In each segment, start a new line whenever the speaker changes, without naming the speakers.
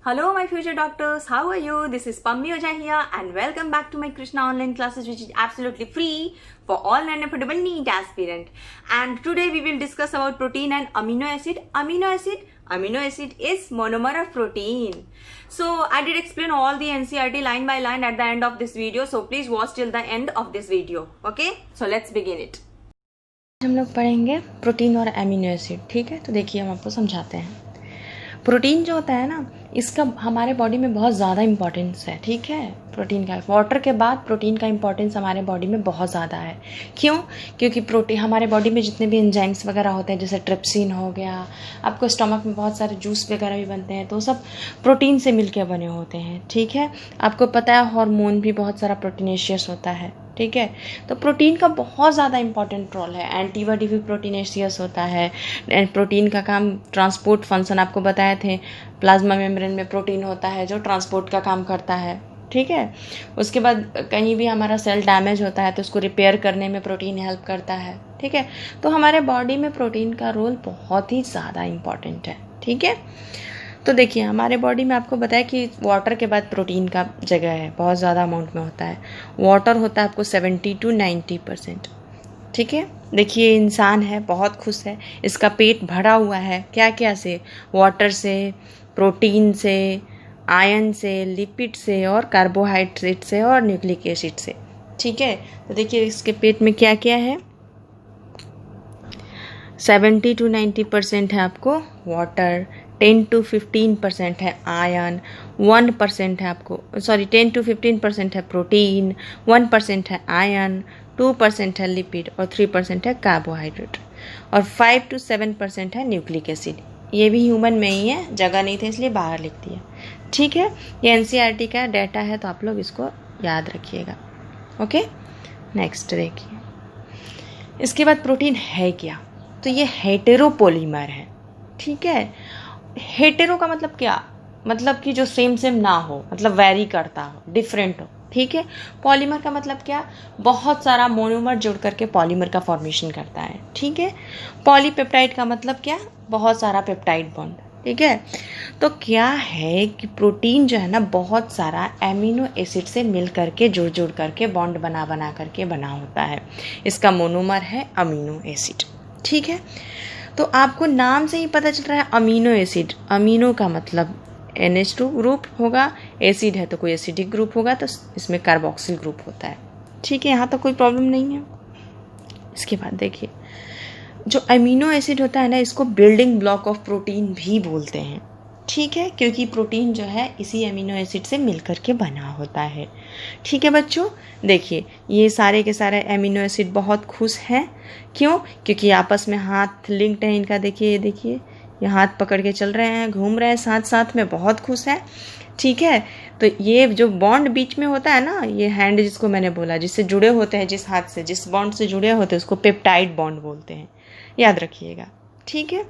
Hello, my future doctors. How are you? This is Pammi Ojha here, and welcome back to my Krishna online classes, which is absolutely free for all non-affordable NEET aspirant. And today we will discuss about protein and amino acid. Amino acid is monomer of protein. So I did explain all the NCERT line by line at the end of this video. So please watch till the end of this video. Okay? So let's begin it.
हम लोग पढ़ेंगे protein और amino acid. ठीक है, तो देखिए हम आपको समझाते हैं। प्रोटीन जो होता है ना, इसका हमारे बॉडी में बहुत ज़्यादा इम्पोर्टेंस है। ठीक है, प्रोटीन का वाटर के बाद प्रोटीन का इम्पोर्टेंस हमारे बॉडी में बहुत ज़्यादा है। क्यों? क्योंकि प्रोटीन हमारे बॉडी में जितने भी एंजाइम्स वगैरह होते हैं, जैसे ट्रिप्सिन हो गया, आपको स्टमक में बहुत सारे जूस वगैरह भी बनते हैं, तो सब प्रोटीन से मिलकर बने होते हैं। ठीक है, आपको पता है हार्मोन भी बहुत सारा प्रोटीनेशियस होता है। ठीक है, तो प्रोटीन का बहुत ज़्यादा इंपॉर्टेंट रोल है। एंटीबॉडी भी प्रोटीनेशियस होता है। प्रोटीन का काम ट्रांसपोर्ट फंक्शन आपको बताए थे, प्लाज्मा मेम्ब्रेन में प्रोटीन होता है जो ट्रांसपोर्ट का काम करता है। ठीक है, उसके बाद कहीं भी हमारा सेल डैमेज होता है तो उसको रिपेयर करने में प्रोटीन हेल्प करता है। ठीक है, तो हमारे बॉडी में प्रोटीन का रोल बहुत ही ज़्यादा इम्पॉर्टेंट है। ठीक है, तो देखिए हमारे बॉडी में आपको बताया कि वाटर के बाद प्रोटीन का जगह है, बहुत ज़्यादा अमाउंट में होता है। वाटर होता है आपको 70 to 90%। ठीक है, देखिए इंसान है, बहुत खुश है, इसका पेट भरा हुआ है। क्या क्या से? वाटर से, प्रोटीन से, आयरन से, लिपिड से और कार्बोहाइड्रेट से और न्यूक्लिक एसिड से। ठीक है, तो देखिए इसके पेट में क्या क्या है। 70 to 90% है आपको वाटर, 10 to 15% है आयरन, 1% है आपको 10 to 15% है प्रोटीन, 1% है आयरन, 2% है लिपिड और 3% है कार्बोहाइड्रेट और 5 to 7% है न्यूक्लिक एसिड। ये भी ह्यूमन में ही है, जगह नहीं थी इसलिए बाहर लिख दिया। ठीक है, ये एनसीईआरटी का डाटा है, तो आप लोग इसको याद रखिएगा। ओके, नेक्स्ट देखिए, इसके बाद प्रोटीन है क्या? तो ये हेटेरोपॉलीमर है। ठीक है, हेटेरो का मतलब क्या? मतलब कि जो सेम ना हो, मतलब वैरी करता हो, डिफरेंट हो। ठीक है, पॉलीमर का मतलब क्या? बहुत सारा मोनोमर जुड़ करके पॉलीमर का फॉर्मेशन करता है। ठीक है, पॉलीपेप्टाइड का मतलब क्या? बहुत सारा पेप्टाइड बॉन्ड। ठीक है, तो क्या है कि प्रोटीन जो है ना, बहुत सारा एमिनो एसिड से मिल करके जुड़ करके बॉन्ड बना करके बना होता है। इसका मोनोमर है अमीनो एसिड। ठीक है, तो आपको नाम से ही पता चल रहा है अमीनो एसिड। अमीनो का मतलब NH2 ग्रुप होगा, एसिड है तो कोई एसिडिक ग्रुप होगा, तो इसमें कार्बोक्सिल ग्रुप होता है। ठीक है, यहाँ तो कोई प्रॉब्लम नहीं है। इसके बाद देखिए, जो अमीनो एसिड होता है ना, इसको बिल्डिंग ब्लॉक ऑफ प्रोटीन भी बोलते हैं। ठीक है, क्योंकि प्रोटीन जो है इसी अमीनो एसिड से मिलकर के बना होता है। ठीक है बच्चों, देखिए ये सारे के सारे अमीनो एसिड बहुत खुश हैं। क्यों? क्योंकि आपस में हाथ लिंक्ड है इनका। देखिए ये हाथ पकड़ के चल रहे हैं, घूम रहे हैं साथ साथ में, बहुत खुश है। ठीक है, तो ये जो बॉन्ड बीच में होता है ना, ये हैंड जिसको मैंने बोला, जिससे जुड़े होते हैं, जिस हाथ से जिस बॉन्ड से जुड़े होते हैं उसको पेप्टाइड बॉन्ड बोलते हैं, याद रखिएगा। ठीक है,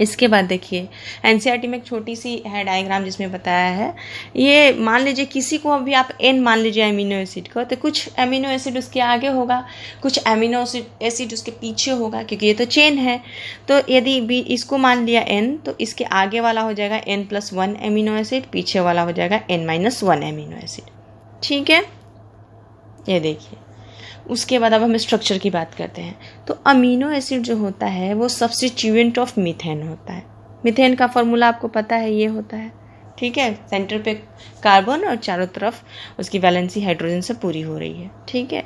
इसके बाद देखिए एनसीईआरटी में एक छोटी सी है डायग्राम जिसमें बताया है। ये मान लीजिए किसी को अभी आप एन मान लीजिए अमीनो एसिड को, तो कुछ अमीनो एसिड उसके आगे होगा, कुछ अमीनो एसिड उसके पीछे होगा, क्योंकि ये तो चेन है। तो यदि भी इसको मान लिया एन, तो इसके आगे वाला हो जाएगा N+1 अमीनो एसिड, पीछे वाला हो जाएगा N-1 अमीनो एसिड। ठीक है, ये देखिए। उसके बाद अब हम स्ट्रक्चर की बात करते हैं। तो अमीनो एसिड जो होता है वो सब्स्टिट्यूएंट ऑफ मीथेन होता है। मीथेन का फॉर्मूला आपको पता है, ये होता है। ठीक है, सेंटर पे कार्बन और चारों तरफ उसकी वैलेंसी हाइड्रोजन से पूरी हो रही है। ठीक है,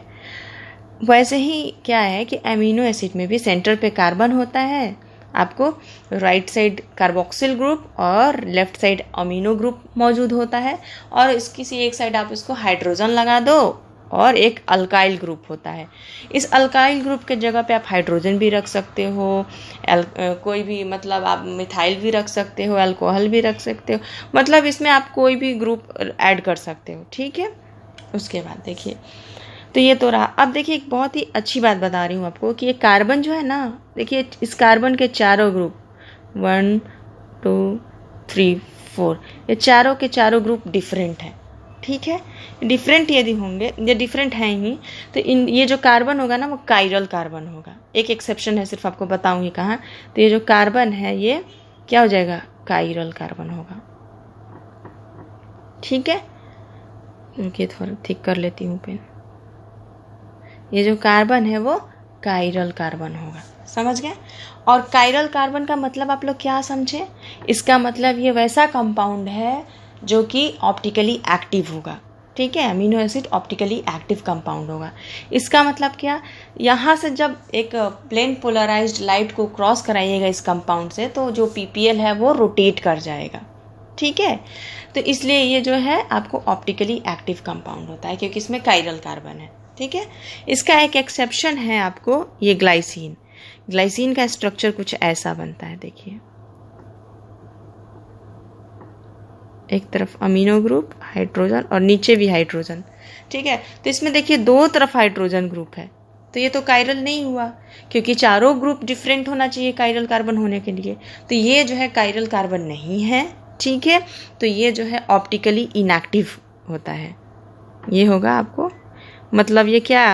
वैसे ही क्या है कि अमीनो एसिड में भी सेंटर पे कार्बन होता है, आपको राइट साइड कार्बोक्सिल ग्रुप और लेफ्ट साइड अमीनो ग्रुप मौजूद होता है, और किसी एक साइड आप इसको हाइड्रोजन लगा दो और एक अल्काइल ग्रुप होता है। इस अल्काइल ग्रुप के जगह पे आप हाइड्रोजन भी रख सकते हो, कोई भी मतलब आप मिथाइल भी रख सकते हो, अल्कोहल भी रख सकते हो, मतलब इसमें आप कोई भी ग्रुप ऐड कर सकते हो। ठीक है, उसके बाद देखिए, तो ये तो रहा। अब देखिए एक बहुत ही अच्छी बात बता रही हूँ आपको कि ये कार्बन जो है ना, देखिए इस कार्बन के चारों ग्रुप 1 2 3 4, ये चारों के चारों ग्रुप डिफरेंट है। ठीक है, डिफरेंट यदि होंगे, ये डिफरेंट हैं ही, तो ये जो कार्बन होगा ना वो कायरल कार्बन होगा। एक एक्सेप्शन है, सिर्फ आपको बताऊंगी कहाँ। तो ये जो कार्बन है ये क्या हो जाएगा? कायरल कार्बन होगा। ठीक है, ओके थोड़ा थिक कर लेती हूँ पेन। ये जो कार्बन है वो कायरल कार्बन होगा, समझ गए। और कायरल कार्बन का मतलब आप लोग क्या समझे, इसका मतलब ये वैसा कंपाउंड है जो कि ऑप्टिकली एक्टिव होगा, ठीक है। Amino acid optically active compound होगा। इसका मतलब क्या, यहाँ से जब एक प्लेन पोलराइज्ड लाइट को क्रॉस कराइएगा इस कंपाउंड से, तो जो पीपीएल है वो रोटेट कर जाएगा, ठीक है। तो इसलिए ये जो है आपको ऑप्टिकली एक्टिव कंपाउंड होता है, क्योंकि इसमें कायरल कार्बन है, ठीक है। इसका एक एक्सेप्शन है आपको ये ग्लाइसिन। ग्लाइसिन का स्ट्रक्चर कुछ ऐसा बनता है, देखिए, एक तरफ अमीनो ग्रुप हाइड्रोजन और नीचे भी हाइड्रोजन, ठीक है। तो इसमें देखिए दो तरफ हाइड्रोजन ग्रुप है, तो ये तो कायरल नहीं हुआ, क्योंकि चारों ग्रुप डिफरेंट होना चाहिए कायरल कार्बन होने के लिए। तो ये जो है कायरल कार्बन नहीं है, ठीक है। तो ये जो है ऑप्टिकली इनएक्टिव होता है, ये होगा आपको, मतलब ये क्या,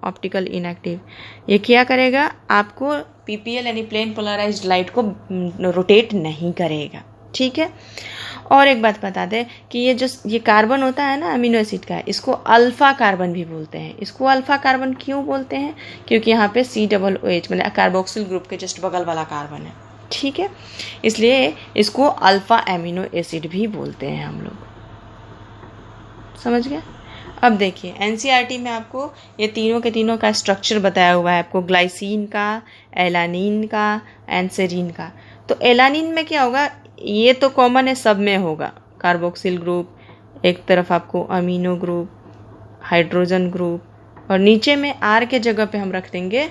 ऑप्टिकल इनएक्टिव, ये क्या करेगा, आपको पीपीएल यानी प्लेन पोलराइज्ड लाइट को रोटेट नहीं करेगा, ठीक है। और एक बात बता दें कि ये कार्बन होता है ना अमीनो एसिड का, इसको अल्फा कार्बन भी बोलते हैं। इसको अल्फा कार्बन क्यों बोलते हैं, क्योंकि यहाँ पे COOH मतलब कार्बोक्सिल ग्रुप के जस्ट बगल वाला कार्बन है, ठीक है। इसलिए इसको अल्फा एमिनो एसिड भी बोलते हैं हम लोग, समझ गए। अब देखिए NCERT में आपको ये तीनों के तीनों का स्ट्रक्चर बताया हुआ है, आपको ग्लाइसिन का, एलानिन का एंड सेरीन का। तो एलानिन में क्या होगा, ये तो कॉमन है, सब में होगा, कार्बोक्सिल ग्रुप, एक तरफ आपको अमीनो ग्रुप, हाइड्रोजन ग्रुप, और नीचे में R के जगह पे हम रख देंगे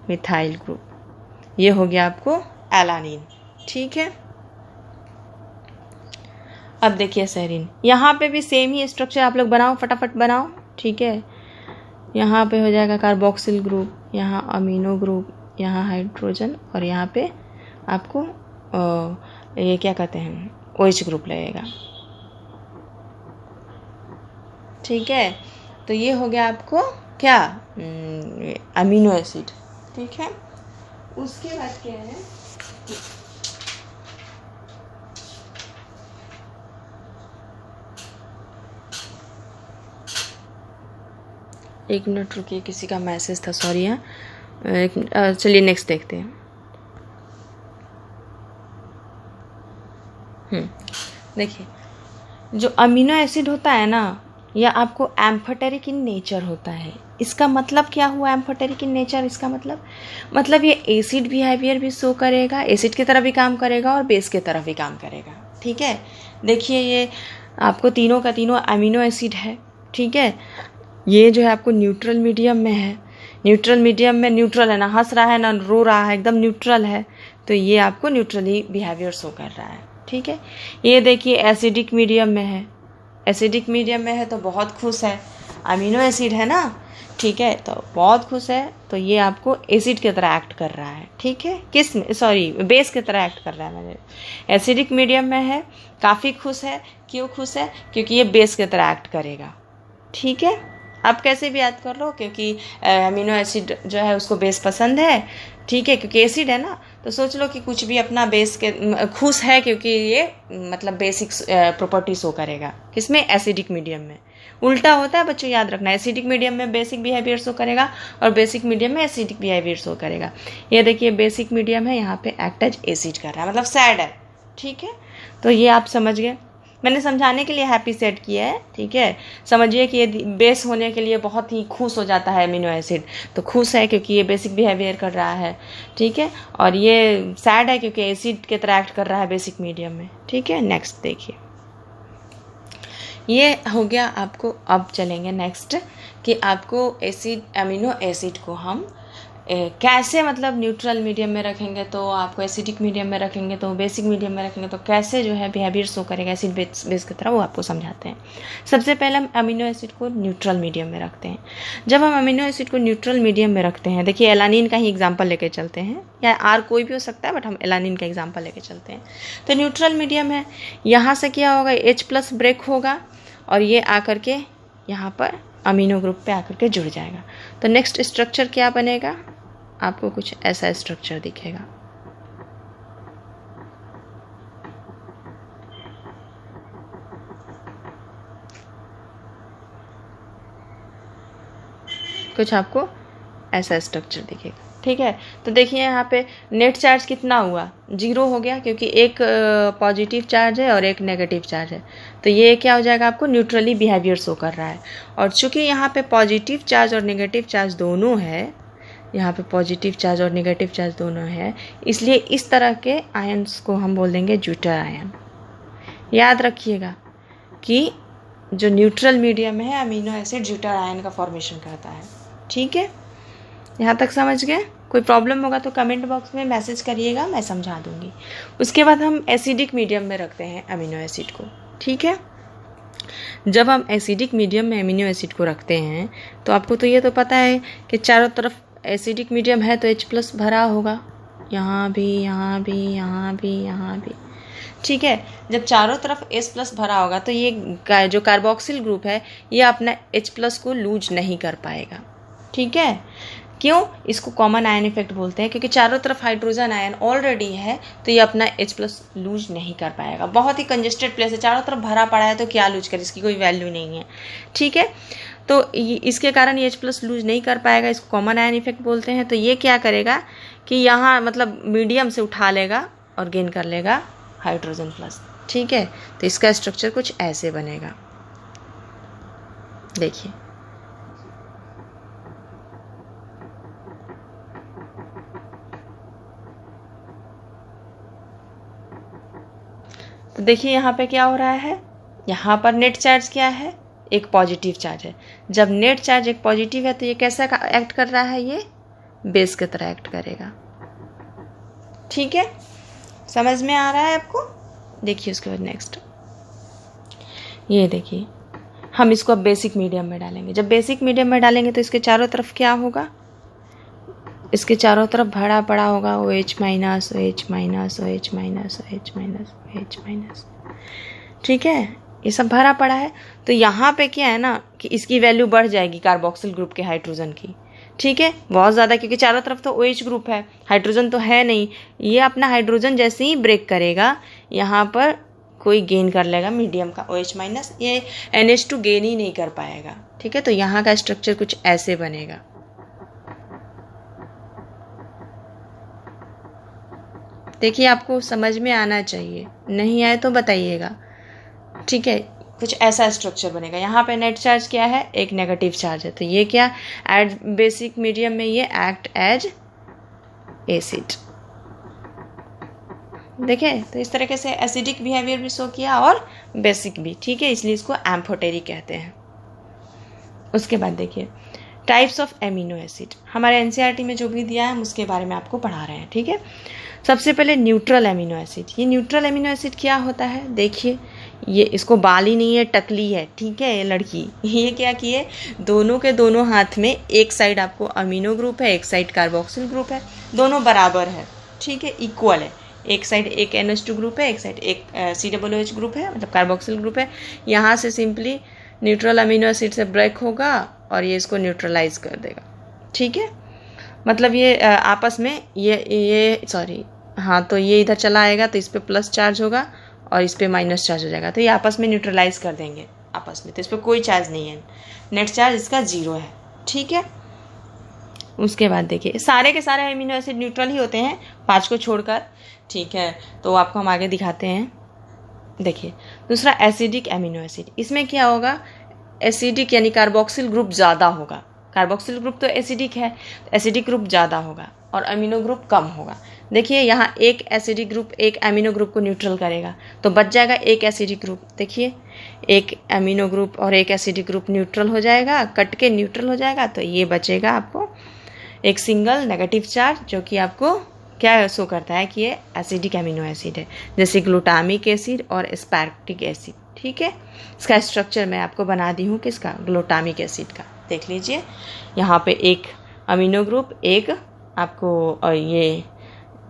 मिथाइल ग्रुप। ये हो गया आपको एलानिन, ठीक है। अब देखिए सेरीन, यहाँ पे भी सेम ही स्ट्रक्चर आप लोग बनाओ, फटाफट बनाओ, ठीक है। यहाँ पे हो जाएगा कार्बोक्सिल ग्रुप, यहाँ अमीनो ग्रुप, यहाँ हाइड्रोजन, और यहाँ पे आपको ये क्या कहते हैं, OH ग्रुप लगेगा, ठीक है। तो ये हो गया आपको क्या, अमीनो एसिड, ठीक है। उसके बाद क्या है, एक मिनट रुकिए, किसी का मैसेज था, सॉरी। हाँ, चलिए नेक्स्ट देखते हैं। देखिए जो अमीनो एसिड होता है ना, यह आपको एम्फोटेरिक इन नेचर होता है। इसका मतलब क्या हुआ एम्फोटेरिक इन नेचर, इसका मतलब ये एसिड बिहेवियर भी शो करेगा, एसिड की तरह भी काम करेगा और बेस की तरह भी काम करेगा, ठीक है। देखिए ये आपको तीनों का तीनों अमीनो एसिड है, ठीक है। ये जो है आपको न्यूट्रल मीडियम में है, न्यूट्रल मीडियम में न्यूट्रल है, ना हंस रहा है ना रो रहा है, एकदम न्यूट्रल है, तो ये आपको न्यूट्रली बिहेवियर शो कर रहा है, ठीक है। ये देखिए एसिडिक मीडियम में है, एसिडिक मीडियम में है तो बहुत खुश है, अमीनो एसिड है ना, ठीक है, तो बहुत खुश है, तो ये आपको एसिड की तरह एक्ट कर रहा है, ठीक है। किस में, सॉरी, बेस की तरह एक्ट कर रहा है, मैंने एसिडिक मीडियम में है, काफ़ी खुश है। क्यों खुश है, क्योंकि ये बेस की तरह एक्ट करेगा, ठीक है। आप कैसे भी याद कर लो, क्योंकि अमीनो एसिड जो है उसको बेस पसंद है, ठीक है, क्योंकि एसिड है ना, तो सोच लो कि कुछ भी अपना बेस के खुश है, क्योंकि ये मतलब बेसिक प्रॉपर्टी शो करेगा, किसमें, एसिडिक मीडियम में। उल्टा होता है बच्चों, याद रखना, एसिडिक मीडियम में बेसिक बिहेवियर शो करेगा और बेसिक मीडियम में एसिडिक बिहेवियर शो करेगा। ये देखिए बेसिक मीडियम है, यहाँ पे एक्ट एज एसिड कर रहा है, मतलब सैड है, ठीक है। तो ये आप समझ गए, मैंने समझाने के लिए हैप्पी सेट किया है, ठीक है। समझिए कि ये बेस होने के लिए बहुत ही खुश हो जाता है अमीनो एसिड, तो खुश है क्योंकि ये बेसिक बिहेवियर कर रहा है, ठीक है। और ये सैड है क्योंकि एसिड की तरह एक्ट कर रहा है बेसिक मीडियम में, ठीक है। नेक्स्ट देखिए, ये हो गया आपको। अब चलेंगे नेक्स्ट कि आपको एसिड, अमीनो एसिड को हम कैसे मतलब न्यूट्रल मीडियम में रखेंगे तो आपको एसिडिक मीडियम में रखेंगे तो बेसिक मीडियम में रखेंगे तो कैसे जो है बिहेवियर शो करेगा एसिड बेस की तरह, वो आपको समझाते हैं। सबसे पहले हम अमीनो एसिड को न्यूट्रल मीडियम में रखते हैं। जब हम अमीनो एसिड को न्यूट्रल मीडियम में रखते हैं, देखिए एलानिन का ही एग्जाम्पल लेके चलते हैं, या आर कोई भी हो सकता है, बट हम एलानिन का एग्जाम्पल लेके चलते हैं। तो न्यूट्रल मीडियम है, यहाँ से क्या होगा, H+ ब्रेक होगा और ये आकर के यहाँ पर अमीनो ग्रुप पे आकर के जुड़ जाएगा। तो नेक्स्ट स्ट्रक्चर क्या बनेगा, आपको कुछ ऐसा स्ट्रक्चर दिखेगा। कुछ आपको ऐसा स्ट्रक्चर दिखेगा। ठीक है, तो देखिए यहाँ पे नेट चार्ज कितना हुआ, 0 हो गया, क्योंकि एक पॉजिटिव चार्ज है और एक नेगेटिव चार्ज है। तो ये क्या हो जाएगा, आपको न्यूट्रली बिहेवियर शो कर रहा है। और चूंकि यहाँ पे पॉजिटिव चार्ज और नेगेटिव चार्ज दोनों है, यहाँ पे पॉजिटिव चार्ज और नेगेटिव चार्ज दोनों है, इसलिए इस तरह के आयन्स को हम बोल देंगे ज्यूटर आयन। याद रखिएगा कि जो न्यूट्रल मीडियम है, अमीनो एसिड ज्यूटर आयन का फॉर्मेशन करता है। ठीक है, यहाँ तक समझ गए? कोई प्रॉब्लम होगा तो कमेंट बॉक्स में मैसेज करिएगा, मैं समझा दूंगी। उसके बाद हम एसिडिक मीडियम में रखते हैं अमीनो एसिड को। ठीक है, जब हम एसिडिक मीडियम में अमीनो एसिड को रखते हैं तो आपको तो ये तो पता है कि चारों तरफ एसिडिक मीडियम है तो H+ भरा होगा, यहाँ भी, यहाँ भी, यहाँ भी, यहाँ भी। ठीक है, जब चारों तरफ H+ भरा होगा तो ये जो कार्बोक्सिल ग्रुप है ये अपना H+ को लूज नहीं कर पाएगा। ठीक है, क्यों? इसको कॉमन आयन इफेक्ट बोलते हैं, क्योंकि चारों तरफ हाइड्रोजन आयन ऑलरेडी है तो ये अपना H+ लूज नहीं कर पाएगा। बहुत ही कंजेस्टेड प्लेस है, चारों तरफ भरा पड़ा है तो क्या लूज करे, इसकी कोई वैल्यू नहीं है। ठीक है, तो इसके कारण ये H+ लूज नहीं कर पाएगा, इसको कॉमन आयन इफेक्ट बोलते हैं। तो ये क्या करेगा कि यहाँ मतलब मीडियम से उठा लेगा और गेन कर लेगा हाइड्रोजन प्लस। ठीक है, तो इसका स्ट्रक्चर कुछ ऐसे बनेगा, देखिए। तो देखिए यहाँ पे क्या हो रहा है, यहाँ पर नेट चार्ज क्या है, एक पॉजिटिव चार्ज है। जब नेट चार्ज एक पॉजिटिव है तो ये कैसा एक्ट कर रहा है, ये बेस की तरह एक्ट करेगा। ठीक है, समझ में आ रहा है आपको? देखिए उसके बाद नेक्स्ट, ये देखिए हम इसको अब बेसिक मीडियम में डालेंगे। जब बेसिक मीडियम में डालेंगे तो इसके चारों तरफ क्या होगा, इसके चारों तरफ भरा पड़ा होगा OH-, OH-, OH-, OH-, OH-। ठीक है, ये सब भरा पड़ा है। तो यहाँ पे क्या है ना कि इसकी वैल्यू बढ़ जाएगी कार्बोक्सिल ग्रुप के हाइड्रोजन की। ठीक है, बहुत ज़्यादा, क्योंकि चारों तरफ तो OH ग्रुप है, हाइड्रोजन तो है नहीं। ये अपना हाइड्रोजन जैसे ही ब्रेक करेगा यहाँ पर कोई गेन कर लेगा मीडियम का OH-, ये NH2 गेन ही नहीं कर पाएगा। ठीक है, तो यहाँ का स्ट्रक्चर कुछ ऐसे बनेगा। देखिए आपको समझ में आना चाहिए, नहीं आए तो बताइएगा। ठीक है, कुछ ऐसा स्ट्रक्चर बनेगा। यहाँ पे नेट चार्ज क्या है, एक नेगेटिव चार्ज है, तो ये क्या एट बेसिक मीडियम में ये एक्ट एज एसिड। देखिए, तो इस तरीके से एसिडिक बिहेवियर भी शो किया और बेसिक भी। ठीक है, इसलिए इसको एम्फोटेरिक कहते हैं। उसके बाद देखिए टाइप्स ऑफ एमिनो एसिड, हमारे NCERT में जो भी दिया है हम उसके बारे में आपको पढ़ा रहे हैं। ठीक है, सबसे पहले न्यूट्रल एमिनो एसिड। ये न्यूट्रल एमिनो एसिड क्या होता है, देखिए ये इसको बाल ही नहीं है, टकली है। ठीक है, ये लड़की ये क्या किए, दोनों के दोनों हाथ में एक साइड आपको अमीनो ग्रुप है, एक साइड कार्बोक्सिल ग्रुप है, दोनों बराबर है। ठीक है, इक्वल है। एक साइड एक NH2 ग्रुप है, एक साइड एक COOH ग्रुप है, मतलब कार्बोक्सिल ग्रुप है। यहाँ से सिंपली न्यूट्रल अमीनो एसिड से ब्रेक होगा और ये इसको न्यूट्रलाइज कर देगा। ठीक है, मतलब ये आपस में ये सॉरी हाँ, तो ये इधर चला आएगा तो इस पर प्लस चार्ज होगा और इस पर माइनस चार्ज हो जाएगा, तो ये आपस में न्यूट्रलाइज कर देंगे आपस में, तो इस पर कोई चार्ज नहीं है, नेट चार्ज इसका 0 है। ठीक है, उसके बाद देखिए सारे के सारे अमीनो एसिड न्यूट्रल ही होते हैं, 5 को छोड़कर। ठीक है, तो आपको हम आगे दिखाते हैं। देखिए दूसरा एसिडिक एमिनो एसिड, इसमें क्या होगा, एसिडिक यानी कार्बोक्सिल ग्रुप ज़्यादा होगा। कार्बोक्सिल ग्रुप तो एसिडिक है, एसिडिक ग्रुप ज़्यादा होगा और अमीनो ग्रुप कम होगा। देखिए यहाँ एक एसिडिक ग्रुप एक अमीनो ग्रुप को न्यूट्रल करेगा तो बच जाएगा एक एसिडिक ग्रुप। देखिए एक अमीनो ग्रुप और एक एसिडिक ग्रुप न्यूट्रल हो जाएगा, कट के न्यूट्रल हो जाएगा, तो ये बचेगा आपको एक सिंगल नेगेटिव चार्ज, जो कि आपको क्या शो करता है कि ये एसिडिक अमीनो एसिड है, जैसे ग्लूटामिक एसिड और एस्पार्टिक एसिड। ठीक है, इसका स्ट्रक्चर मैं आपको बना दी हूँ किसका, ग्लूटामिक एसिड का। देख लीजिए यहाँ पे एक अमीनो ग्रुप, एक आपको ये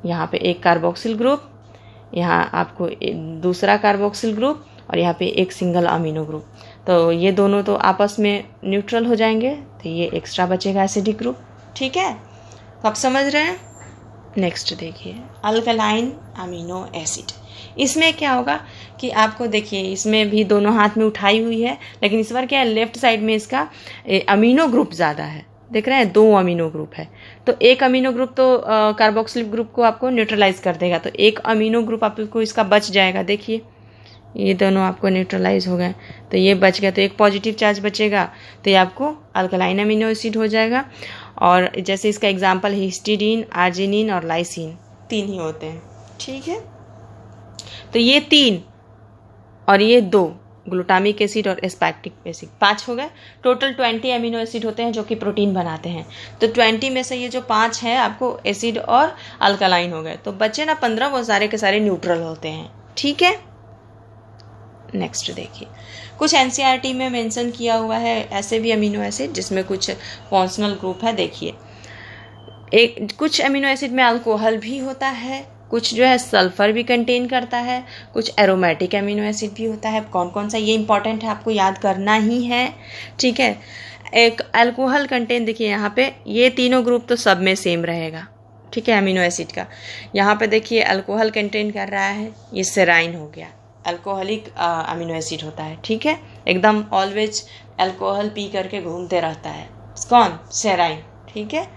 यहाँ पे एक कार्बोक्सिल ग्रुप, यहाँ आपको दूसरा कार्बोक्सिल ग्रुप और यहाँ पे एक सिंगल अमीनो ग्रुप, तो ये दोनों तो आपस में न्यूट्रल हो जाएंगे, तो ये एक्स्ट्रा बचेगा एसिडिक ग्रुप। ठीक है, तो आप समझ रहे हैं। नेक्स्ट देखिए अल्कलाइन अमीनो एसिड, इसमें क्या होगा कि आपको देखिए इसमें भी दोनों हाथ में उठाई हुई है, लेकिन इस बार क्या है, लेफ्ट साइड में इसका अमीनो ग्रुप ज़्यादा है। देख रहे हैं, 2 अमीनो ग्रुप है, तो एक अमीनो ग्रुप तो कार्बोक्सिलिक ग्रुप को आपको न्यूट्रलाइज कर देगा, तो एक अमीनो ग्रुप आपको इसका बच जाएगा। देखिए ये दोनों आपको न्यूट्रलाइज हो गए, तो ये बच गया, तो एक पॉजिटिव चार्ज बचेगा, तो ये आपको अल्कलाइन अमीनो एसिड हो जाएगा। और जैसे इसका एग्जांपल हिस्टीडीन, आर्जिनिन और लाइसिन, 3 ही होते हैं। ठीक है, तो ये 3 और ये 2 ग्लूटामिक एसिड और एस्पेक्टिक एसिड 5 हो गए। टोटल 20 अमीनो एसिड होते हैं जो कि प्रोटीन बनाते हैं। तो 20 में से ये जो 5 है आपको एसिड और अल्कलाइन हो गए, तो बचे ना 15, वो सारे के सारे न्यूट्रल होते हैं। ठीक है, नेक्स्ट देखिए, कुछ एनसीईआरटी में मेंशन किया हुआ है ऐसे भी अमीनो एसिड जिसमें कुछ फंक्शनल ग्रुप है। देखिए, कुछ अमीनो एसिड में अल्कोहल भी होता है, कुछ जो है सल्फर भी कंटेन करता है, कुछ एरोमेटिक अमीनो एसिड भी होता है। कौन कौन सा, ये इंपॉर्टेंट है, आपको याद करना ही है। ठीक है, एक अल्कोहल कंटेन, देखिए यहाँ पे ये तीनों ग्रुप तो सब में सेम रहेगा। ठीक है, अमीनो एसिड का यहाँ पे देखिए अल्कोहल कंटेन कर रहा है, ये सेराइन हो गया, अल्कोहलिक अमीनो एसिड होता है। ठीक है, एकदम ऑलवेज अल्कोहल पी करके घूमते रहता है, कौन, सेराइन। ठीक है,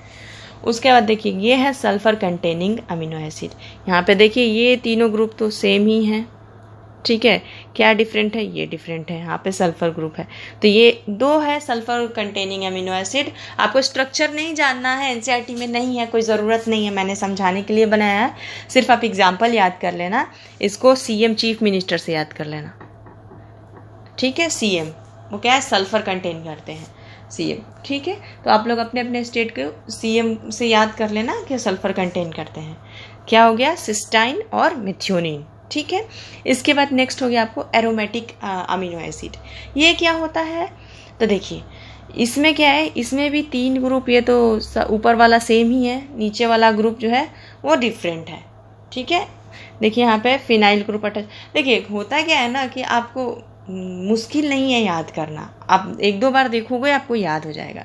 उसके बाद देखिए ये है सल्फर कंटेनिंग अमीनो एसिड। यहाँ पे देखिए ये तीनों ग्रुप तो सेम ही हैं। ठीक है, क्या डिफरेंट है, ये डिफरेंट है, यहाँ पे सल्फर ग्रुप है, तो ये 2 है सल्फर कंटेनिंग अमीनो एसिड। आपको स्ट्रक्चर नहीं जानना है, एनसीईआरटी में नहीं है, कोई ज़रूरत नहीं है, मैंने समझाने के लिए बनाया है, सिर्फ आप एग्जाम्पल याद कर लेना। इसको सीएम चीफ मिनिस्टर से याद कर लेना। ठीक है, सीएम वो क्या है, सल्फर कंटेन करते हैं, सीएम। ठीक है, तो आप लोग अपने अपने स्टेट को सीएम से याद कर लेना कि सल्फर कंटेन करते हैं। क्या हो गया, सिस्टाइन और मिथ्योनिन। ठीक है, इसके बाद नेक्स्ट हो गया आपको एरोमेटिक अमीनो एसिड। ये क्या होता है, तो देखिए इसमें क्या है, इसमें भी 3 ग्रुप, ये तो ऊपर वाला सेम ही है, नीचे वाला ग्रुप जो है वो डिफरेंट है। ठीक है, देखिए यहाँ पे फिनाइल ग्रुप अटैच। देखिए होता क्या है ना कि आपको मुश्किल नहीं है याद करना, आप 1-2 बार देखोगे आपको याद हो जाएगा।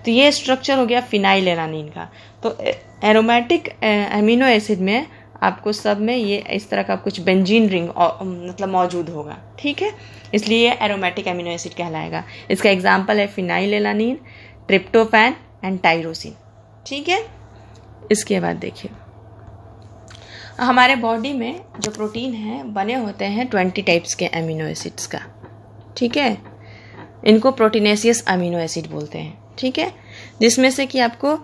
तो ये स्ट्रक्चर हो गया फिनाइल एलानिन का। तो एरोमेटिक अमीनो एसिड में आपको सब में ये इस तरह का कुछ बेंजीन रिंग मतलब मौजूद होगा। ठीक है, इसलिए ये एरोमेटिक अमीनो एसिड कहलाएगा। इसका एग्जांपल है phenyl alanine, tryptophan and tyrosine. ठीक है, इसके बाद देखिए हमारे बॉडी में जो प्रोटीन है बने होते हैं 20 टाइप्स के अमीनो एसिड्स का। ठीक है, इनको प्रोटीनेशियस अमीनो एसिड बोलते हैं। ठीक है, जिसमें से कि आपको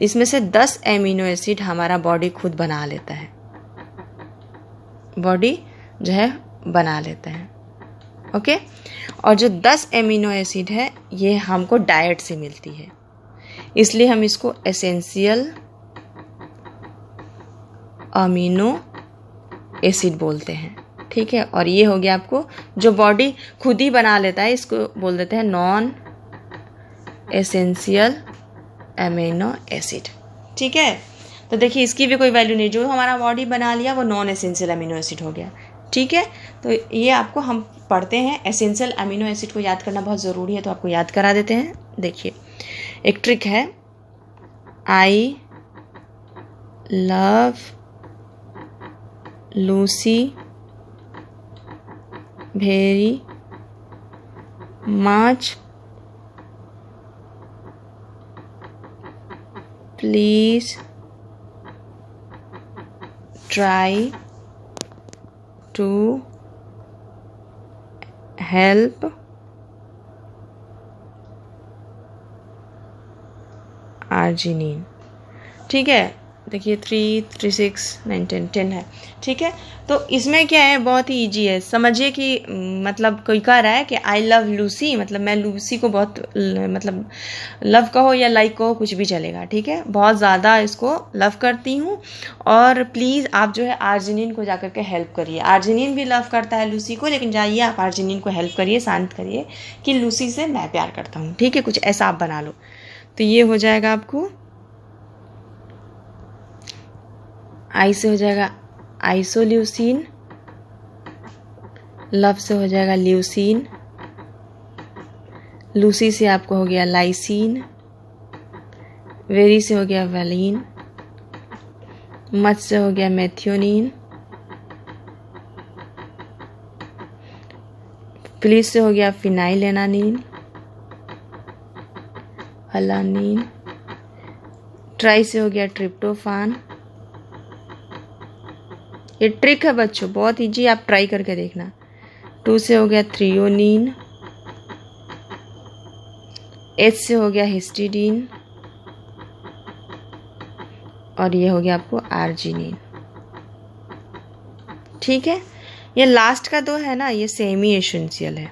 इसमें से 10 अमीनो एसिड हमारा बॉडी खुद बना लेता है, बॉडी जो है बना लेता है। ओके, और जो 10 अमीनो एसिड है ये हमको डाइट से मिलती है, इसलिए हम इसको एसेंशियल अमीनो एसिड बोलते हैं। ठीक है, और ये हो गया आपको जो बॉडी खुद ही बना लेता है, इसको बोल देते हैं नॉन एसेंशियल अमीनो एसिड। ठीक है, तो देखिए इसकी भी कोई वैल्यू नहीं, जो हमारा बॉडी बना लिया वो नॉन एसेंशियल अमीनो एसिड हो गया। ठीक है, तो ये आपको हम पढ़ते हैं, एसेंशियल अमीनो एसिड को याद करना बहुत ज़रूरी है, तो आपको याद करा देते हैं। देखिए एक ट्रिक है, I love Lucy very much, please try to help arginine. ठीक है, देखिए 3, 3, 6, 9, 10 है। ठीक है, तो इसमें क्या है, बहुत ही इजी है। समझिए कि मतलब कोई कह रहा है कि आई लव लूसी, मतलब मैं लूसी को बहुत मतलब लव कहो या लाइक कहो, कुछ भी चलेगा। ठीक है, बहुत ज़्यादा इसको लव करती हूँ, और प्लीज़ आप जो है आर्जिनिन को जा करके हेल्प करिए। आर्जिनिन भी लव करता है लूसी को, लेकिन जाइए आप आर्जिनिन को हेल्प करिए, शांत करिए कि लूसी से मैं प्यार करता हूँ। ठीक है, कुछ ऐसा आप बना लो, तो ये हो जाएगा आपको, आई से हो जाएगा आइसोल्यूसिन, लव से हो जाएगा ल्यूसिन, लूसी से आपको हो गया लाइसिन, वेरी से हो गया वैलिन, मच से हो गया मेथियोनिन, प्लीज से हो गया फिनाइल एलानिन, अलानिन, ट्राई से हो गया ट्रिप्टोफान। ये ट्रिक है बच्चों, बहुत इजी, आप ट्राई करके देखना। 2 से हो गया थ्रियोनीन। H से हो गया हिस्टिडीन। और ये हो गया आपको आर्जिनिन। ठीक है, ये लास्ट का 2 है ना, ये सेमी एसेंशियल है,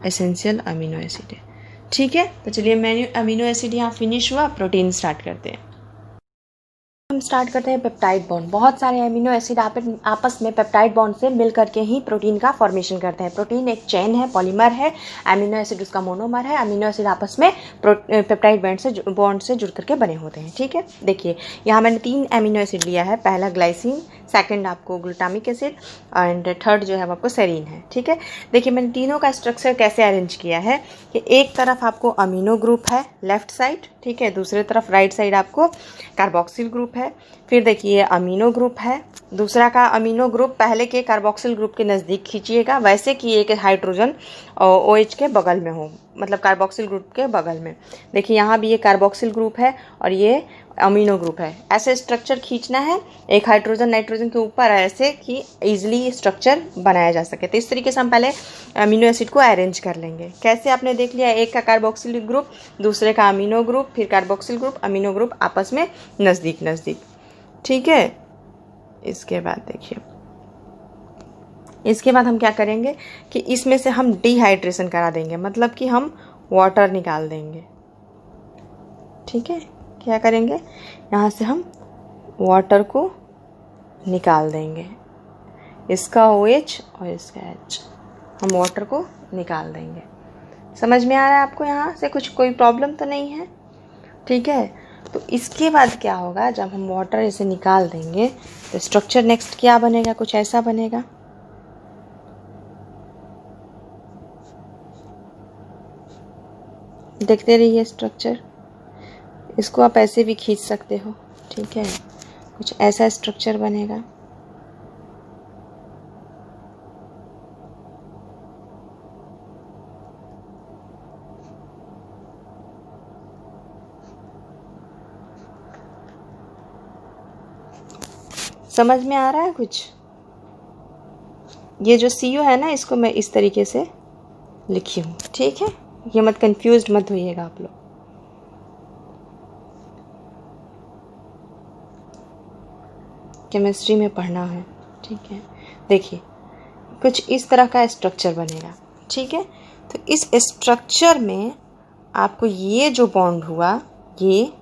एसेंशियल अमीनो एसिड है। ठीक है, तो चलिए अमीनो एसिड यहाँ फिनिश हुआ, प्रोटीन स्टार्ट करते हैं। हम स्टार्ट करते हैं पेप्टाइड बॉन्ड। बहुत सारे अमीनो एसिड आपस में पेप्टाइड बॉन्ड से मिल करके ही प्रोटीन का फॉर्मेशन करते हैं। प्रोटीन एक चेन है, पॉलीमर है, अमीनो एसिड उसका मोनोमर है। अमीनो एसिड आपस में पेप्टाइड बॉन्ड से जुड़ करके बने होते हैं। ठीक है, देखिए यहाँ मैंने 3 अमीनो एसिड लिया है। पहला ग्लाइसिन, सेकंड आपको ग्लूटामिक एसिड एंड थर्ड जो है आपको सेरीन है। ठीक है, देखिए मैंने तीनों का स्ट्रक्चर कैसे अरेंज किया है कि एक तरफ आपको अमीनो ग्रुप है लेफ्ट साइड, ठीक है, दूसरे तरफ राइट साइड आपको कार्बोक्सिल ग्रुप है। फिर देखिए अमीनो ग्रुप है, दूसरा का अमीनो ग्रुप पहले के कार्बोक्सिल ग्रुप के नज़दीक खींचिएगा, वैसे कि एक हाइड्रोजन OH के बगल में हो, मतलब कार्बोक्सिल ग्रुप के बगल में। देखिए यहाँ भी ये कार्बोक्सिल ग्रुप है और ये अमीनो ग्रुप है। ऐसे स्ट्रक्चर खींचना है एक हाइड्रोजन नाइट्रोजन के ऊपर, ऐसे कि इजीली स्ट्रक्चर बनाया जा सके। तो इस तरीके से हम पहले अमीनो एसिड को अरेंज कर लेंगे। कैसे आपने देख लिया, एक का कार्बोक्सिल ग्रुप, दूसरे का अमीनो ग्रुप, फिर कार्बोक्सिल ग्रुप, अमीनो ग्रुप आपस में नज़दीक नज़दीक। ठीक है, इसके बाद देखिए, इसके बाद हम क्या करेंगे कि इसमें से हम डिहाइड्रेशन करा देंगे, मतलब कि हम वाटर निकाल देंगे। ठीक है, क्या करेंगे, यहाँ से हम वाटर को निकाल देंगे, इसका OH और इसका H, हम वाटर को निकाल देंगे। समझ में आ रहा है आपको, यहाँ से कुछ कोई प्रॉब्लम तो नहीं है? ठीक है, तो इसके बाद क्या होगा, जब हम वाटर इसे निकाल देंगे तो स्ट्रक्चर नेक्स्ट क्या बनेगा, कुछ ऐसा बनेगा। देखते रहिए स्ट्रक्चर, इसको आप ऐसे भी खींच सकते हो। ठीक है, कुछ ऐसा स्ट्रक्चर बनेगा। समझ में आ रहा है कुछ? ये जो CO है ना, इसको मैं इस तरीके से लिखी हूँ। ठीक है, ये मत कंफ्यूज्ड मत होइएगा आप लोग। केमिस्ट्री में पढ़ना है। ठीक है, देखिए कुछ इस तरह का स्ट्रक्चर बनेगा। ठीक है, तो इस स्ट्रक्चर में आपको ये जो बॉन्ड हुआ ये,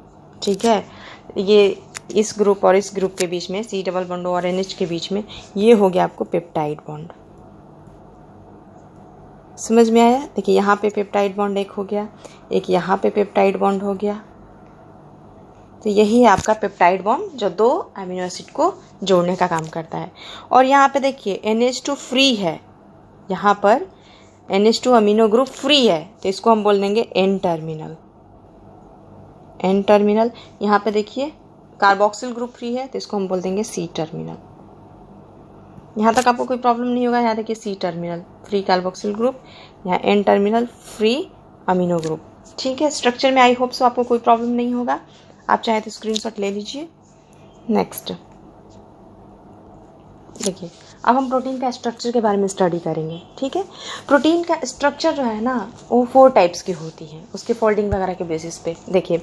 ठीक है, ये इस ग्रुप और इस ग्रुप के बीच में C डबल बॉन्ड और NH के बीच में ये हो गया आपको पेप्टाइड बॉन्ड। समझ में आया? देखिए यहाँ पे पेप्टाइड बॉन्ड एक हो गया, एक यहाँ पे पेप्टाइड बॉन्ड हो गया। तो यही है आपका पेप्टाइड बॉन्ड जो 2 अमीनो एसिड को जोड़ने का काम करता है। और यहाँ पे देखिए NH2 फ्री है, यहाँ पर NH2 अमीनो ग्रुप फ्री है, तो इसको हम बोल देंगे N टर्मिनल। N टर्मिनल, यहाँ पे देखिए कार्बोक्सिल ग्रुप फ्री है, तो इसको हम बोल देंगे C टर्मिनल। यहाँ तक आपको कोई प्रॉब्लम नहीं होगा। यहाँ देखिए C terminal free carboxyl group, यहाँ N terminal free amino group. ठीक है, स्ट्रक्चर में आई होप सो आपको कोई प्रॉब्लम नहीं होगा। आप चाहे तो स्क्रीनशॉट ले लीजिए। नेक्स्ट देखिए, अब हम प्रोटीन का स्ट्रक्चर के बारे में स्टडी करेंगे। ठीक है, प्रोटीन का स्ट्रक्चर जो है ना वो 4 टाइप्स की होती है, उसके फोल्डिंग वगैरह के बेसिस पे। देखिए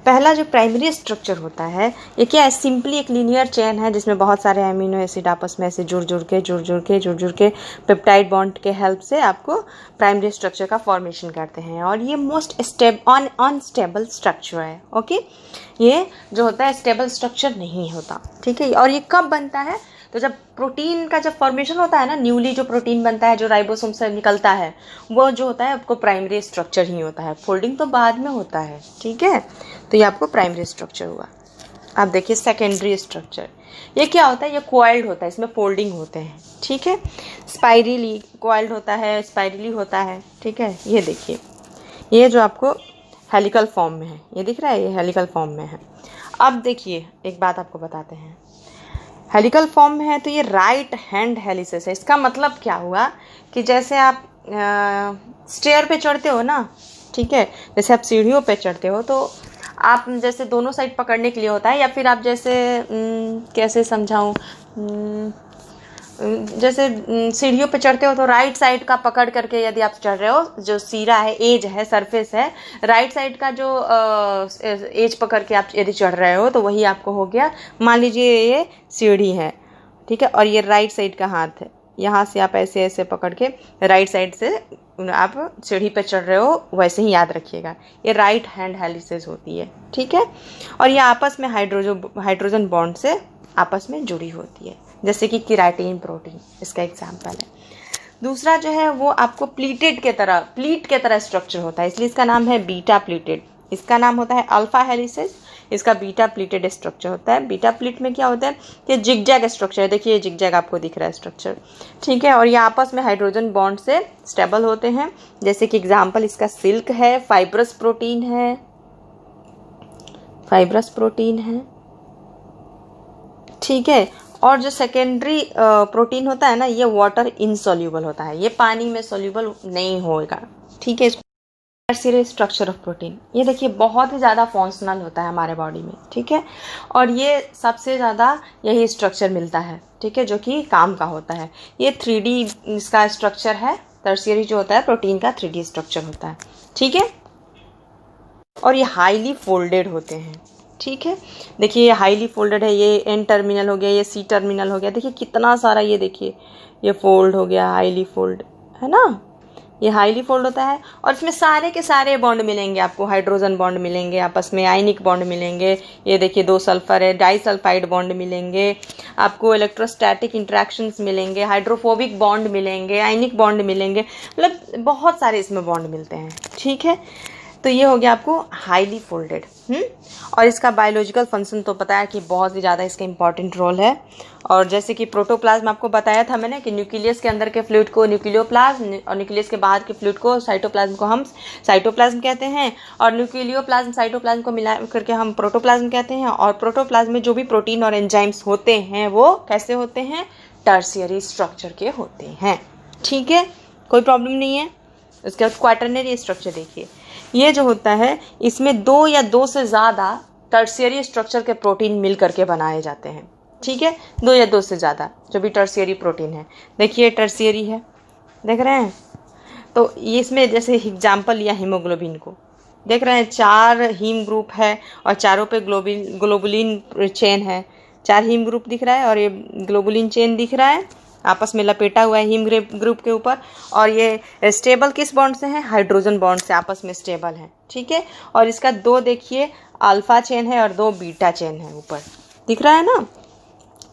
पहला जो प्राइमरी स्ट्रक्चर होता है, ये क्या है, सिंपली एक लीनियर चेन है जिसमें बहुत सारे अमीनो एसिड आपस में ऐसे जुड़ जुड़ के पेप्टाइड बॉन्ड के हेल्प से आपको प्राइमरी स्ट्रक्चर का फॉर्मेशन करते हैं। और ये मोस्ट अनस्टेबल स्ट्रक्चर है। ओके, ये जो होता है स्टेबल स्ट्रक्चर नहीं होता। ठीक है, और ये कब बनता है, तो जब प्रोटीन का जब फॉर्मेशन होता है ना, न्यूली जो प्रोटीन बनता है, जो राइबोसोम से निकलता है, वो जो होता है आपको प्राइमरी स्ट्रक्चर ही होता है, फोल्डिंग तो बाद में होता है। ठीक है, तो ये आपको प्राइमरी स्ट्रक्चर हुआ। अब देखिए सेकेंडरी स्ट्रक्चर, ये क्या होता है, ये कॉइल्ड होता है, इसमें फोल्डिंग होते हैं। ठीक है, स्पाइरली कॉइल्ड होता है, स्पाइरली होता है। ठीक है, ये देखिए ये जो आपको हेलिकल फॉर्म में है, ये दिख रहा है, ये हेलिकल फॉर्म में है। अब देखिए एक बात आपको बताते हैं, हेलिकल फॉर्म में है तो ये राइट हैंड हेलिसेस है। इसका मतलब क्या हुआ कि जैसे आप स्टेयर पे चढ़ते हो ना, ठीक है। जैसे आप सीढ़ियों पे चढ़ते हो तो आप जैसे दोनों साइड पकड़ने के लिए होता है, या फिर आप जैसे कैसे समझाऊं, जैसे सीढ़ियों पे चढ़ते हो तो राइट साइड का पकड़ करके यदि आप चढ़ रहे हो, जो सिरा है, एज है, सरफेस है, राइट साइड का जो एज पकड़ के आप यदि चढ़ रहे हो तो वही आपको हो गया। मान लीजिए ये सीढ़ी है, ठीक है, और ये राइट साइड का हाथ है, यहाँ से आप ऐसे ऐसे पकड़ के राइट साइड से आप सीढ़ी पे चढ़ रहे हो, वैसे ही याद रखिएगा। ये राइट हैंड हेलिसेस होती है, ठीक है, और ये आपस में हाइड्रोजन बॉन्ड से आपस में जुड़ी होती है, जैसे कि केराटिन प्रोटीन इसका एग्जाम्पल है। दूसरा जो है वो आपको प्लीट के तरह स्ट्रक्चर होता है, इसलिए इसका नाम है बीटा प्लीटेड। इसका नाम होता है अल्फा हेलिसेस, इसका बीटा प्लीटेड स्ट्रक्चर होता है। बीटा प्लीट में क्या होता है कि जिगजैग स्ट्रक्चर है, देखिए जिगजैग आपको दिख रहा है स्ट्रक्चर, ठीक है, और ये आपस में हाइड्रोजन बॉन्ड से स्टेबल होते हैं। जैसे कि एग्जाम्पल इसका सिल्क है, फाइब्रस प्रोटीन है, ठीक है, और जो सेकेंडरी प्रोटीन होता है ना, ये वाटर इनसॉल्यूबल होता है, ये पानी में सॉल्यूबल नहीं होगा, ठीक है। टर्शियरी स्ट्रक्चर ऑफ प्रोटीन, ये देखिए बहुत ही ज़्यादा फंक्शनल होता है हमारे बॉडी में, ठीक है, और ये सबसे ज़्यादा यही स्ट्रक्चर मिलता है, ठीक है, जो कि काम का होता है। ये 3D इसका स्ट्रक्चर है, टर्शियरी जो होता है प्रोटीन का 3D स्ट्रक्चर होता है, ठीक है, और ये हाईली फोल्डेड होते हैं, ठीक है। देखिए ये हाईली फोल्डेड है, ये एन टर्मिनल हो गया, ये सी टर्मिनल हो गया, देखिए कितना सारा, ये देखिए ये फोल्ड हो गया, हाईली फोल्ड है ना, ये हाईली फोल्ड होता है। और इसमें सारे के सारे बॉन्ड मिलेंगे आपको, हाइड्रोजन बॉन्ड मिलेंगे, आपस में आयनिक बॉन्ड मिलेंगे, ये देखिए 2 सल्फर है, डाइसल्फाइड बॉन्ड मिलेंगे, आपको इलेक्ट्रोस्टैटिक इंट्रैक्शंस मिलेंगे, हाइड्रोफोबिक बॉन्ड मिलेंगे, आयनिक बॉन्ड मिलेंगे, मतलब बहुत सारे इसमें बॉन्ड मिलते हैं, ठीक है। तो ये हो गया आपको हाईली फोल्डेड। और इसका बायोलॉजिकल फंक्शन तो पता है कि बहुत ही ज़्यादा इसका इंपॉर्टेंट रोल है। और जैसे कि प्रोटोप्लाज्म आपको बताया था मैंने कि न्यूक्लियस के अंदर के फ्लूइड को न्यूक्लियोप्लाज्म और न्यूक्लियस के बाहर के फ्लूइड को साइटोप्लाज्म को हम साइटोप्लाज्म कहते हैं, और न्यूक्लियोप्लाज्म साइटोप्लाज्म को मिला करके हम प्रोटोप्लाज्म कहते हैं। और प्रोटोप्लाज्म में जो भी प्रोटीन और एंजाइम्स होते हैं वो कैसे होते हैं, टर्शियरी स्ट्रक्चर के होते हैं, ठीक है, कोई प्रॉब्लम नहीं है। उसके बाद क्वाटरनरी स्ट्रक्चर देखिए, ये जो होता है इसमें 2 या 2 से ज़्यादा टर्शियरी स्ट्रक्चर के प्रोटीन मिल करके बनाए जाते हैं, ठीक है, 2 या 2 से ज़्यादा जो भी टर्शियरी प्रोटीन है। देखिए टर्शियरी है, देख रहे हैं, तो ये इसमें जैसे एग्जाम्पल लिया हीमोग्लोबिन को, देख रहे हैं 4 हीम ग्रुप है और चारों पे ग्लोबुलिन चेन है, 4 हीम ग्रुप दिख रहा है और ये ग्लोबुलिन चेन दिख रहा है, आपस में लपेटा हुआ है हीम ग्रुप के ऊपर। और ये स्टेबल किस बॉन्ड से है, हाइड्रोजन बॉन्ड से आपस में स्टेबल है, ठीक है। और इसका 2 देखिए अल्फा चेन है और 2 बीटा चेन है, ऊपर दिख रहा है ना।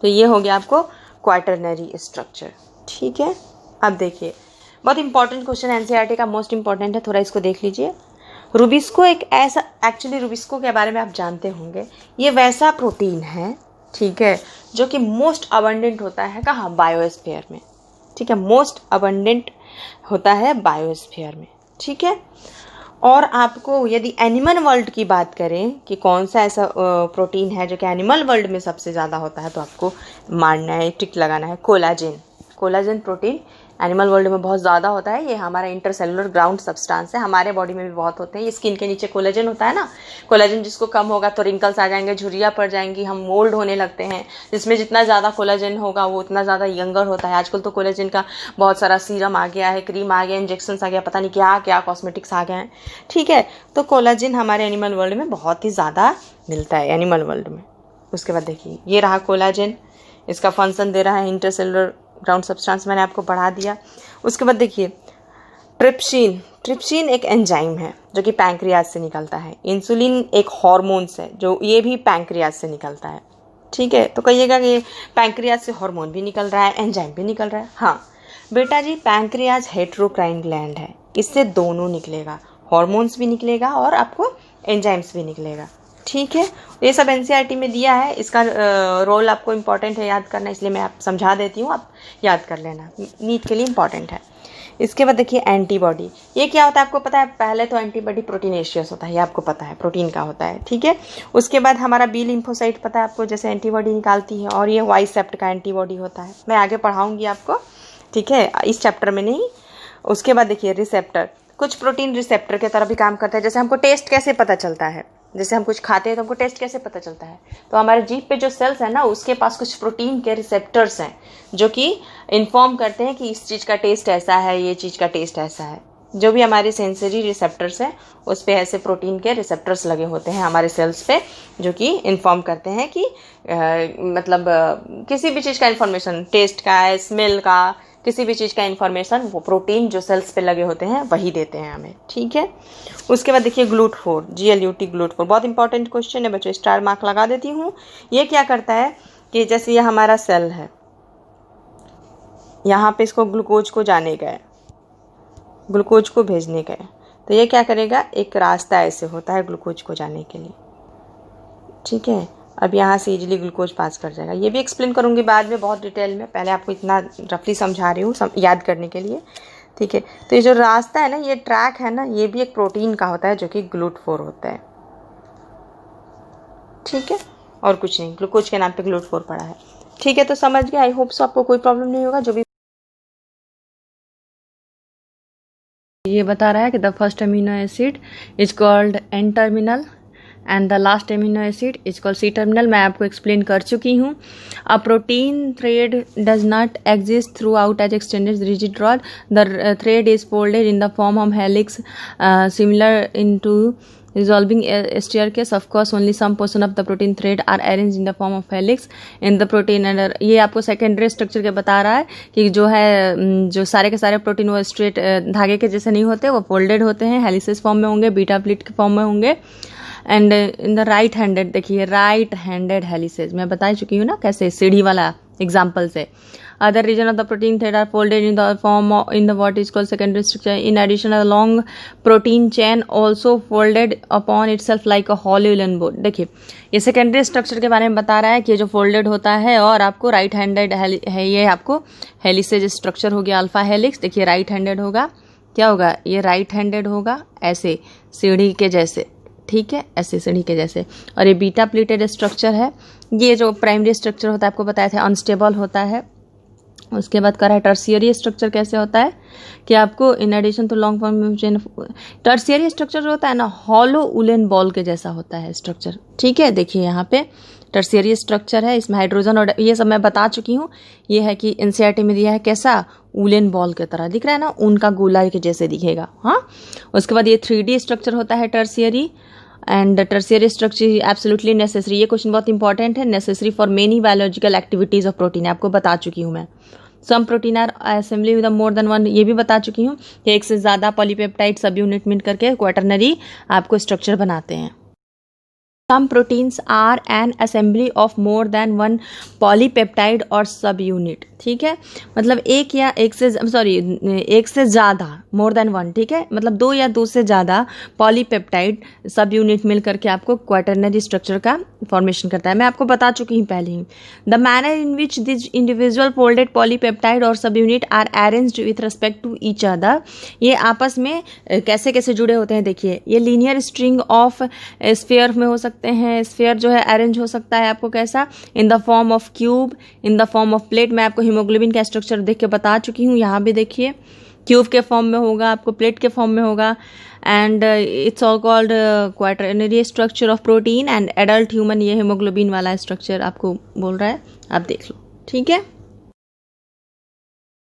तो ये हो गया आपको क्वाटरनरी स्ट्रक्चर, ठीक है। अब देखिए बहुत इंपॉर्टेंट क्वेश्चन एनसीईआरटी का, मोस्ट इंपॉर्टेंट है, थोड़ा इसको देख लीजिए। रूबिस्को एक ऐसा, एक्चुअली रूबिस्को के बारे में आप जानते होंगे, ये वैसा प्रोटीन है, ठीक है, जो कि मोस्ट अबंडेंट होता है कहाँ, बायोस्फीयर में, ठीक है, मोस्ट अबंडेंट होता है बायोस्फीयर में, ठीक है। और आपको यदि एनिमल वर्ल्ड की बात करें कि कौन सा ऐसा प्रोटीन है जो कि एनिमल वर्ल्ड में सबसे ज़्यादा होता है, तो आपको मानना है, टिक लगाना है, कोलाजन प्रोटीन एनिमल वर्ल्ड में बहुत ज़्यादा होता है। ये हमारा इंटरसेलुलर ग्राउंड सब्सटेंस है, हमारे बॉडी में भी बहुत होते हैं। ये स्किन के नीचे कोलाजन होता है ना, कोलाजन जिसको कम होगा तो रिंकल्स आ जाएंगे, झुर्रियाँ पड़ जाएंगी, हम मोल्ड होने लगते हैं। जिसमें जितना ज़्यादा कोलाजन होगा वो उतना ज़्यादा यंगर होता है। आजकल तो कोलाजन का बहुत सारा सीरम आ गया है, क्रीम आ गया, इंजेक्शन आ गया, पता नहीं क्या क्या कॉस्मेटिक्स आ गए हैं, ठीक है। तो कोलाजन हमारे एनिमल वर्ल्ड में बहुत ही ज़्यादा मिलता है, एनिमल वर्ल्ड में। उसके बाद देखिए ये रहा कोलाजन, इसका फंक्शन दे रहा है इंटरसेलुलर ग्राउंड सब्सटेंस, मैंने आपको बढ़ा दिया। उसके बाद देखिए ट्रिप्सिन एक एंजाइम है जो कि पैंक्रियाज से निकलता है। इंसुलिन एक हार्मोन्स है जो ये भी पैंक्रियाज से निकलता है, ठीक है। तो कहिएगा कि पैंक्रियाज से हार्मोन भी निकल रहा है, एंजाइम भी निकल रहा है। हाँ बेटा जी, पैंक्रियाज हेटेरोक्राइन ग्लैंड है, इससे दोनों निकलेगा, हार्मोन्स भी निकलेगा और आपको एंजाइम्स भी निकलेगा, ठीक है। ये सब एनसीईआरटी में दिया है, इसका रोल आपको इम्पॉर्टेंट है याद करना, इसलिए मैं आप समझा देती हूँ, आप याद कर लेना, नीट के लिए इम्पॉर्टेंट है। इसके बाद देखिए एंटीबॉडी, ये क्या होता है आपको पता है। पहले तो एंटीबॉडी प्रोटीनेशियस होता है, ये आपको पता है, प्रोटीन का होता है, ठीक है। उसके बाद हमारा बी लिम्फोसाइट पता है आपको, जैसे एंटीबॉडी निकालती है, और ये वाई सेप्ट का एंटीबॉडी होता है। मैं आगे पढ़ाऊँगी आपको, ठीक है, इस चैप्टर में नहीं। उसके बाद देखिए कुछ प्रोटीन रिसेप्टर की तरह भी काम करता है। जैसे हमको टेस्ट कैसे पता चलता है, जैसे हम कुछ खाते हैं तो हमको टेस्ट कैसे पता चलता है, तो हमारे जीभ पे जो सेल्स है ना, उसके पास कुछ प्रोटीन के रिसेप्टर्स हैं जो कि इन्फॉर्म करते हैं कि इस चीज़ का टेस्ट ऐसा है, ये चीज़ का टेस्ट ऐसा है। जो भी हमारे सेंसरी रिसेप्टर्स हैं उस पे ऐसे प्रोटीन के रिसेप्टर्स लगे होते हैं हमारे सेल्स पे, जो कि इन्फॉर्म करते हैं कि किसी भी चीज़ का इन्फॉर्मेशन, टेस्ट का, स्मेल का, किसी भी चीज़ का इन्फॉर्मेशन वो प्रोटीन जो सेल्स पे लगे होते हैं वही देते हैं हमें। ठीक है, उसके बाद देखिए GLUT4, GLUT, GLUT4 बहुत इंपॉर्टेंट क्वेश्चन है बच्चों, स्टार मार्क लगा देती हूँ। ये क्या करता है कि जैसे ये हमारा सेल है, यहाँ पे इसको ग्लूकोज को जाने का है, ग्लूकोज को भेजने का है, तो ये क्या करेगा, एक रास्ता ऐसे होता है ग्लूकोज को जाने के लिए। ठीक है, अब यहाँ से इजीली ग्लूकोज पास कर जाएगा। ये भी एक्सप्लेन करूँगी बाद में बहुत डिटेल में, पहले आपको इतना रफली समझा रही हूँ याद करने के लिए। ठीक है, तो ये जो रास्ता है ना, ये ट्रैक है ना, ये भी एक प्रोटीन का होता है जो कि GLUT4 होता है। ठीक है, और कुछ नहीं, ग्लूकोज के नाम पे GLUT4 पड़ा है। ठीक है, तो समझ गए, आई होप सो आपको कोई प्रॉब्लम नहीं होगा। जो भी ये बता रहा है कि the first amino acid is called N terminal and the last amino acid is called C terminal. मैं आपको एक्सप्लेन कर चुकी हूँ। A protein thread does not exist throughout as extended rigid rod. The thread is folded in the form of helix similar in to resolving staircase. Of course only some portion of the protein thread are arranged in the form of helix in the protein and ये आपको secondary structure के बता रहा है कि जो है, जो सारे के सारे प्रोटीन वो स्ट्रेट धागे के जैसे नहीं होते, वो फोल्डेड होते हैं, हेलिसेस फॉर्म में होंगे, बीटा प्लीट के फॉर्म में होंगे। And in the right handed, देखिए राइट हैंडेड हेलिसेस मैं बता चुकी हूँ ना कैसे, सीढ़ी वाला एग्जाम्पल से। Other region of the protein thread are folded in the form of, in the what is called secondary structure. In addition, a long protein chain also folded upon itself like a hollow woolen board. देखिए ये secondary structure के बारे में बता रहा है कि ये जो फोल्डेड होता है और आपको राइट हैंडेड है, ये आपको हेलिसेज स्ट्रक्चर हो गया अल्फा हेलिक्स। देखिए राइट हैंडेड होगा, क्या होगा, ये राइट हैंडेड होगा ऐसे सीढ़ी के जैसे। ठीक है, ऐसे सीढ़ी के जैसे। और ये बीटा प्लीटेड स्ट्रक्चर है। ये जो प्राइमरी स्ट्रक्चर होता है आपको बताया था अनस्टेबल होता है। उसके बाद करा है टर्शियरी स्ट्रक्चर कैसे होता है कि आपको in addition to long form chain, tertiary structure जो होता है ना, हॉलो उलेन बॉल के जैसा होता है स्ट्रक्चर। ठीक है, देखिए यहाँ पे टर्शियरी स्ट्रक्चर है, इसमें हाइड्रोजन और ये सब मैं बता चुकी हूँ। ये है कि एनसीईआरटी में दिया है कैसा, उलेन बॉल की तरह दिख रहा है ना, उनका गोला के जैसे दिखेगा। हाँ, उसके बाद ये 3D स्ट्रक्चर होता है tertiary and tertiary structure absolutely necessary. ये क्वेश्चन बहुत इंपॉर्टेंट है, necessary for many biological activities of protein, आपको बता चुकी हूँ मैं। Some protein are assembly with more than one, ये भी बता चुकी हूँ कि एक से ज़्यादा पॉलीपेप्टाइड सब यूनिट मिल करके क्वाटरनरी आपको स्ट्रक्चर बनाते हैं। Some proteins are an assembly of more than one polypeptide or subunit। ठीक है, मतलब एक या एक से एक से ज़्यादा, मोर देन वन। ठीक है, मतलब दो या दो से ज़्यादा पॉलीपेप्टाइड सब यूनिट मिल करके आपको क्वाटरनरी स्ट्रक्चर का फॉर्मेशन करता है। मैं आपको बता चुकी हूँ पहले ही। The manner in which this individual folded polypeptide और subunit are arranged with respect to each other, ये आपस में कैसे कैसे जुड़े होते हैं। देखिए ये लीनियर स्ट्रिंग ऑफ स्फीयर में हो सकते हैं। स्फीयर जो है अरेंज हो सकता है आपको कैसा, इन the form of cube, in the form of plate. मैं आपको हीमोग्लोबिन का स्ट्रक्चर देख के बता चुकी हूँ, यहाँ भी देखिए क्यूब के फॉर्म में होगा, आपको प्लेट के फॉर्म में होगा। And it's all called quaternary structure of protein and adult human, ये हीमोग्लोबिन वाला स्ट्रक्चर आपको बोल रहा है, आप देख लो। ठीक है,